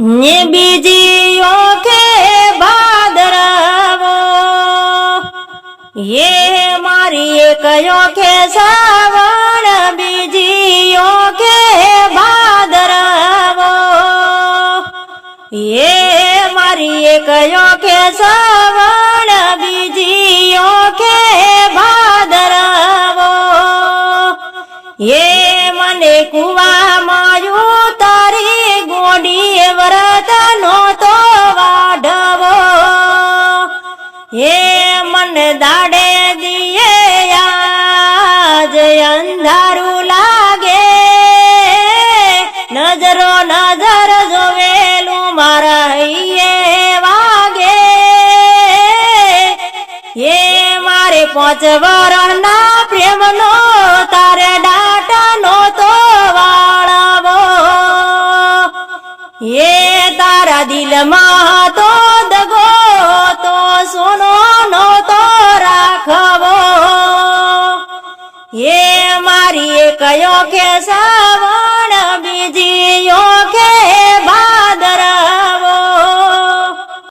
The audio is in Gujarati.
ને બીજી ઓખે ભાદરવો એ મારી એક ઓખે શ્રાવણ બીજી ઓખે ભાદરવો એ મારી એક ઓખે શ્રાવણ બીજી ઓખે ભાદરવો એ મને કુવામાં ઉતારી ગોડી વ્રત નો તો વાઢવો એ મને દાડે દિયે આજ અંધારું લાગે નજરો નજર જોવેલું મારા હૈયે વાગે એ મારે 5 વરણના પ્રેમનો તારે ડાટાનો તો વાળવો એ તારા દિલમાં તો દગો તો સોનો નો તો રાખવો એ મારી એક ઓખે શ્રાવણ